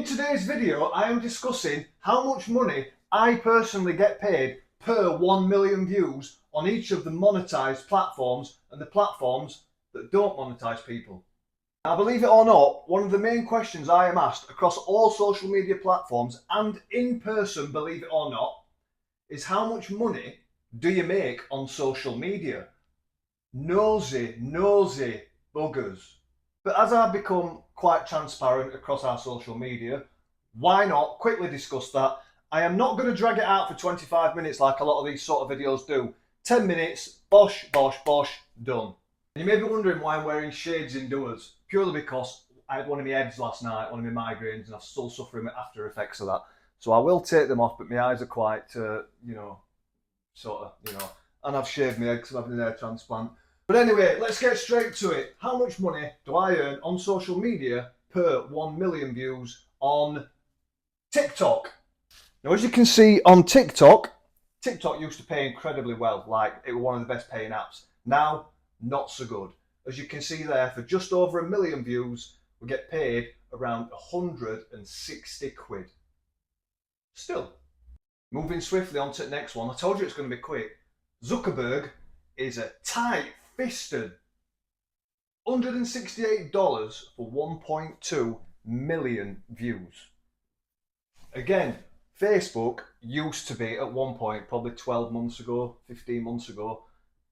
today's video, I am discussing how much money I personally get paid per 1 million views on each of the monetized platforms and the platforms that don't monetize people. Now, believe it or not, one of the main questions I am asked across all social media platforms and in person, believe it or not, is how much money do you make on social media? Nosy buggers. But as I've become quite transparent across our social media, why not quickly discuss that? I am not going to drag it out for 25 minutes like a lot of these sort of videos do. 10 minutes, bosh, done. And you may be wondering why I'm wearing shades indoors. Purely because I had one of my heads last night, one of my migraines, and I'm still suffering after effects of that. So I will take them off, but my eyes are quite, and I've shaved my head because I'm having an hair transplant. But anyway, let's get straight to it. How much money do I earn on social media per 1 million views on TikTok? Now, as you can see on TikTok used to pay incredibly well. Like, it was one of the best paying apps. Now, not so good. As you can see there, for just over 1 million views, we get paid around 160 quid. Still, moving swiftly on to the next one. I told you it's going to be quick. Zuckerberg is a tight-fisted $168 for 1.2 million views. Again, Facebook used to be at one point, probably 12 months ago, 15 months ago,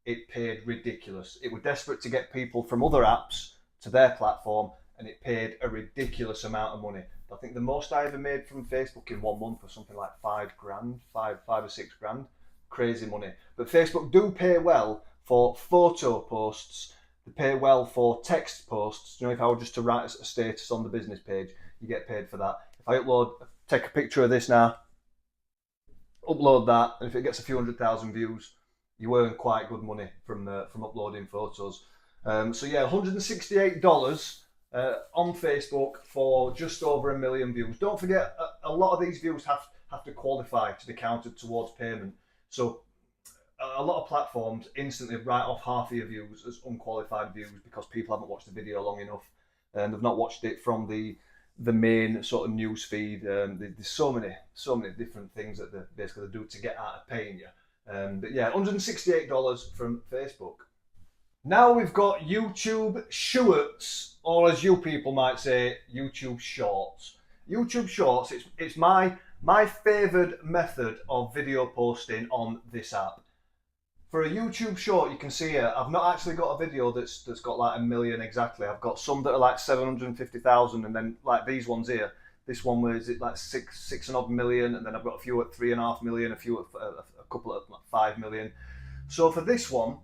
it paid ridiculous. It was desperate to get people from other apps to their platform, and it paid a ridiculous amount of money. I think the most I ever made from Facebook in 1 month was something like $5 or $6 grand. Crazy money. But Facebook do pay well for photo posts. They pay well for text posts. You know, if I were just to write a status on the business page, you get paid for that. If I take a picture of this now, upload that, and if it gets a few 100,000 views, you earn quite good money from uploading photos. So yeah, $168 on Facebook for just over 1 million views. Don't forget, a lot of these views have to qualify to be counted towards payment. So a lot of platforms instantly write off half of your views as unqualified views because people haven't watched the video long enough and they've not watched it from the main sort of news feed. There's so many different things that they basically do to get out of paying you. But yeah, $168 from Facebook. Now we've got YouTube Shorts, or as you people might say, YouTube Shorts. YouTube Shorts, it's my favoured method of video posting on this app. For a YouTube Short, you can see here, I've not actually got a video that's got like 1 million exactly. I've got some that are like 750,000, and then like these ones here. This one was like six and odd million, and then I've got a few at 3.5 million, a couple at 5 million. So for this one,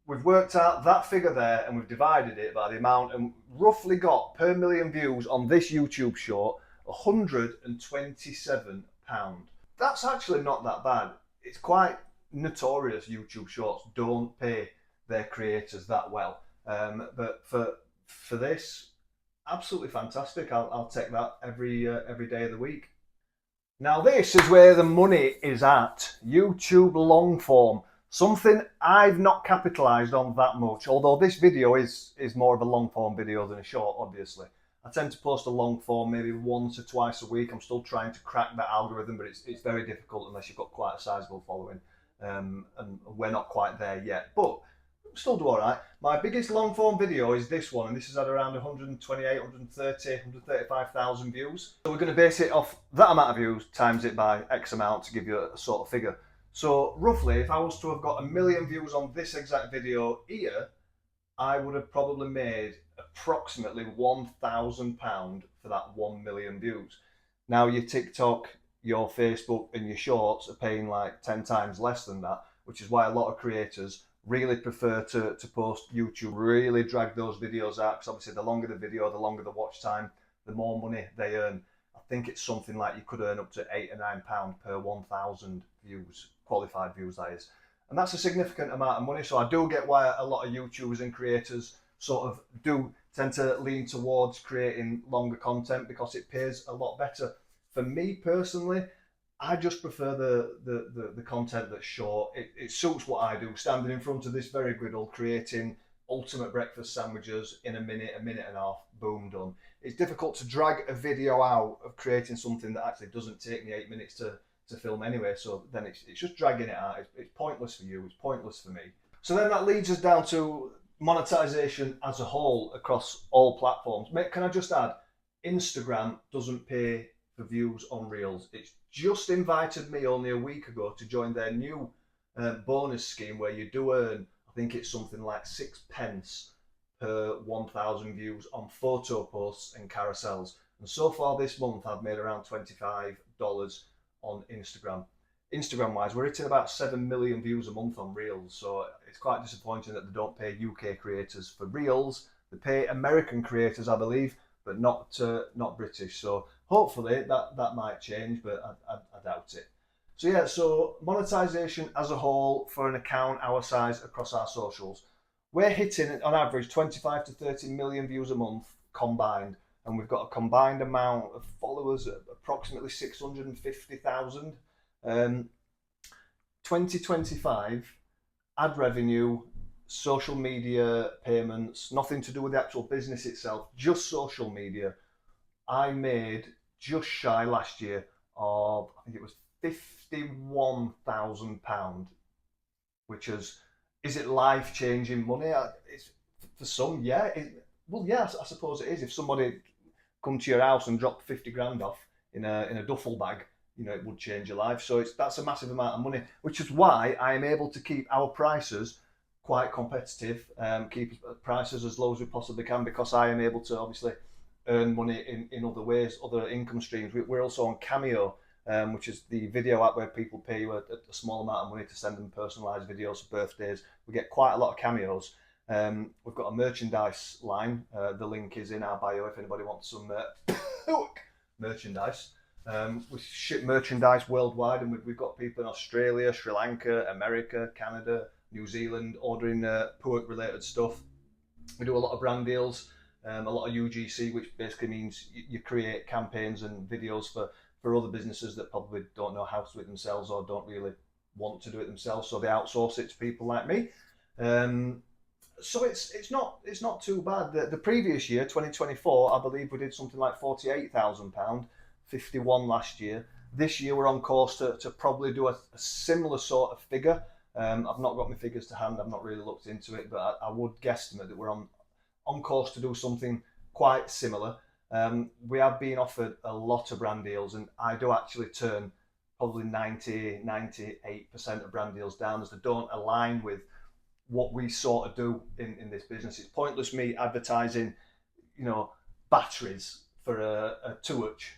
we've worked out that figure there, and we've divided it by the amount, and roughly got per million views on this YouTube Short £127. That's actually not that bad. It's quite notorious YouTube Shorts don't pay their creators that well, but for this, absolutely fantastic. I'll take that every day of the week. Now this is where the money is at. YouTube long form, something I've not capitalized on that much, although this video is more of a long form video than a short, obviously. I tend to post a long form maybe once or twice a week. I'm still trying to crack that algorithm, but it's very difficult unless you've got quite a sizable following. And we're not quite there yet, but still do all right. My biggest long form video is this one, and this is at around 128, 130, 135,000 views. So we're going to base it off that amount of views times it by X amount to give you a sort of figure. So roughly, if I was to have got 1 million views on this exact video here, I would have probably made approximately £1,000 for that 1 million views. Now your TikTok, your Facebook and your Shorts are paying like 10 times less than that, which is why a lot of creators really prefer to post YouTube, really drag those videos out, because obviously the longer the video, the longer the watch time, the more money they earn. I think it's something like you could earn up to £8 or £9 per 1,000 views, qualified views that is. And that's a significant amount of money, so I do get why a lot of YouTubers and creators sort of do tend to lean towards creating longer content because it pays a lot better. For me personally, I just prefer the content that's short. It suits what I do, standing in front of this very griddle, creating ultimate breakfast sandwiches in a minute and a half, boom, done. It's difficult to drag a video out of creating something that actually doesn't take me 8 minutes to film anyway. So then it's just dragging it out. It's pointless for you. It's pointless for me. So then that leads us down to monetization as a whole across all platforms. Mate, can I just add, Instagram doesn't pay for views on Reels. It's just invited me only a week ago to join their new bonus scheme where you do earn, I think it's something like 6p per 1,000 views on photo posts and carousels. And so far this month, I've made around $25 on Instagram. Instagram wise, we're hitting about 7 million views a month on Reels. So it's quite disappointing that they don't pay UK creators for Reels. They pay American creators, I believe, but not British. So hopefully that might change, but I doubt it. So yeah, so monetization as a whole for an account our size across our socials, we're hitting on average 25 to 30 million views a month combined, and we've got a combined amount of followers at approximately 650,000. 2025 ad revenue, social media payments, nothing to do with the actual business itself, just social media. I made just shy last year of, I think it was £51,000, which is it life-changing money? It's, for some, yeah. I suppose it is. If somebody come to your house and dropped 50 grand off in a duffel bag, it would change your life. So that's a massive amount of money, which is why I am able to keep our prices quite competitive, keep prices as low as we possibly can, because I am able to obviously earn money in other ways, other income streams. We're also on Cameo, which is the video app where people pay you a small amount of money to send them personalised videos for birthdays. We get quite a lot of cameos. We've got a merchandise line. The link is in our bio if anybody wants some merchandise. We ship merchandise worldwide, and we've got people in Australia, Sri Lanka, America, Canada, New Zealand ordering Puerk related stuff. We do a lot of brand deals, a lot of UGC, which basically means you create campaigns and videos for other businesses that probably don't know how to do it themselves or don't really want to do it themselves, so they outsource it to people like me. So it's not too bad. The previous year, 2024, I believe we did something like £48,000, 51 last year. This year we're on course to probably do a similar sort of figure. I've not got my figures to hand. I've not really looked into it, but I would guesstimate that we're on course to do something quite similar. We have been offered a lot of brand deals, and I do actually turn probably 98% of brand deals down, as they don't align with what we sort of do in this business. It's pointless me advertising, batteries for a torch.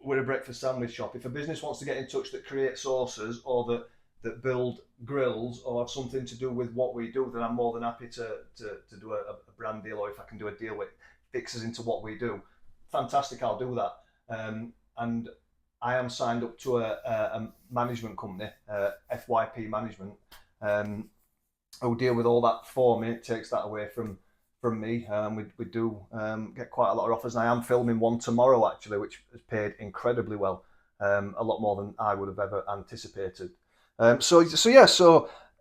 We're a breakfast sandwich shop. If a business wants to get in touch that creates sauces or that build grills or have something to do with what we do, then I'm more than happy to do a brand deal, or if I can do a deal which fixes into what we do, fantastic, I'll do that. And I am signed up to a management company, FYP Management, who deal with all that for me. It takes that away from me. We do get quite a lot of offers, and I am filming one tomorrow actually, which has paid incredibly well, a lot more than I would have ever anticipated. So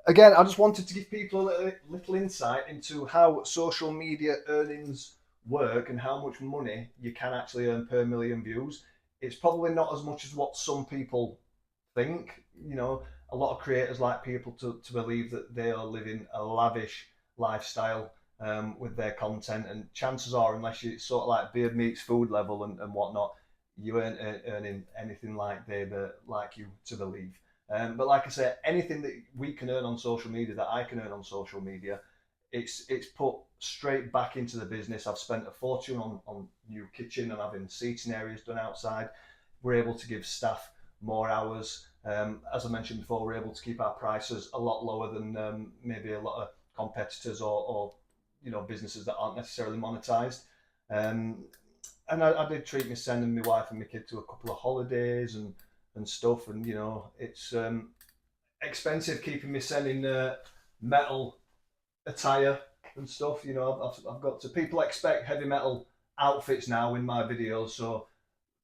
again, I just wanted to give people a little insight into how social media earnings work and how much money you can actually earn per million views. It's probably not as much as what some people think. A lot of creators like people to believe that they are living a lavish lifestyle with their content, and chances are, unless you sort of like beard meets food level and whatnot, you ain't earning anything like they like you to believe. But like I said, anything that we can earn on social media, that I can earn on social media, it's put straight back into the business. I've spent a fortune on new kitchen and having seating areas done outside. We're able to give staff more hours. As I mentioned before, we're able to keep our prices a lot lower than maybe a lot of competitors or businesses that aren't necessarily monetized. And I did treat me sending my wife and my kid to a couple of holidays and stuff, and it's expensive keeping me sending metal attire and stuff. I've got to, people expect heavy metal outfits now in my videos, so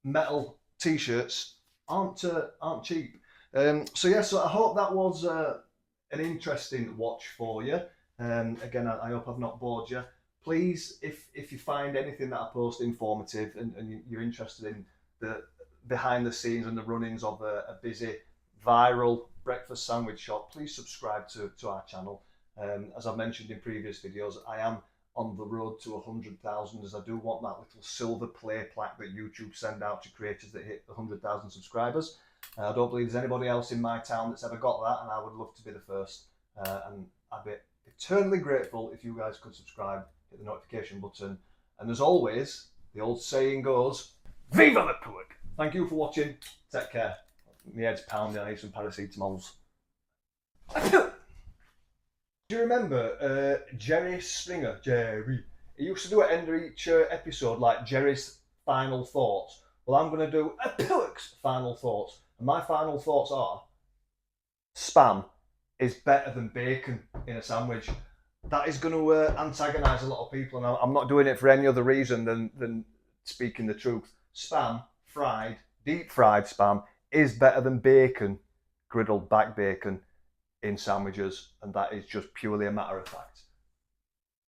metal t-shirts aren't cheap. So I hope that was an interesting watch for you. Again, I hope I've not bored you. please, if you find anything that I post informative and you're interested in the behind the scenes and the runnings of a busy viral breakfast sandwich shop, please subscribe to our channel. As I've mentioned in previous videos, I am on the road to 100,000, as I do want that little silver play plaque that YouTube send out to creators that hit 100,000 subscribers. I don't believe there's anybody else in my town that's ever got that, and I would love to be the first. And I'd be eternally grateful if you guys could subscribe, hit the notification button, and as always, the old saying goes, Viva the Public! Thank you for watching. Take care. My head's pounding. I need some paracetamols. Do you remember Jerry Springer? Jerry. He used to do at the end of each episode like Jerry's final thoughts. Well, I'm going to do a Pillock's final thoughts. And my final thoughts are spam is better than bacon in a sandwich. That is going to antagonise a lot of people, and I'm not doing it for any other reason than speaking the truth. Spam, fried, deep fried spam, is better than bacon, griddled back bacon, in sandwiches, and that is just purely a matter of fact.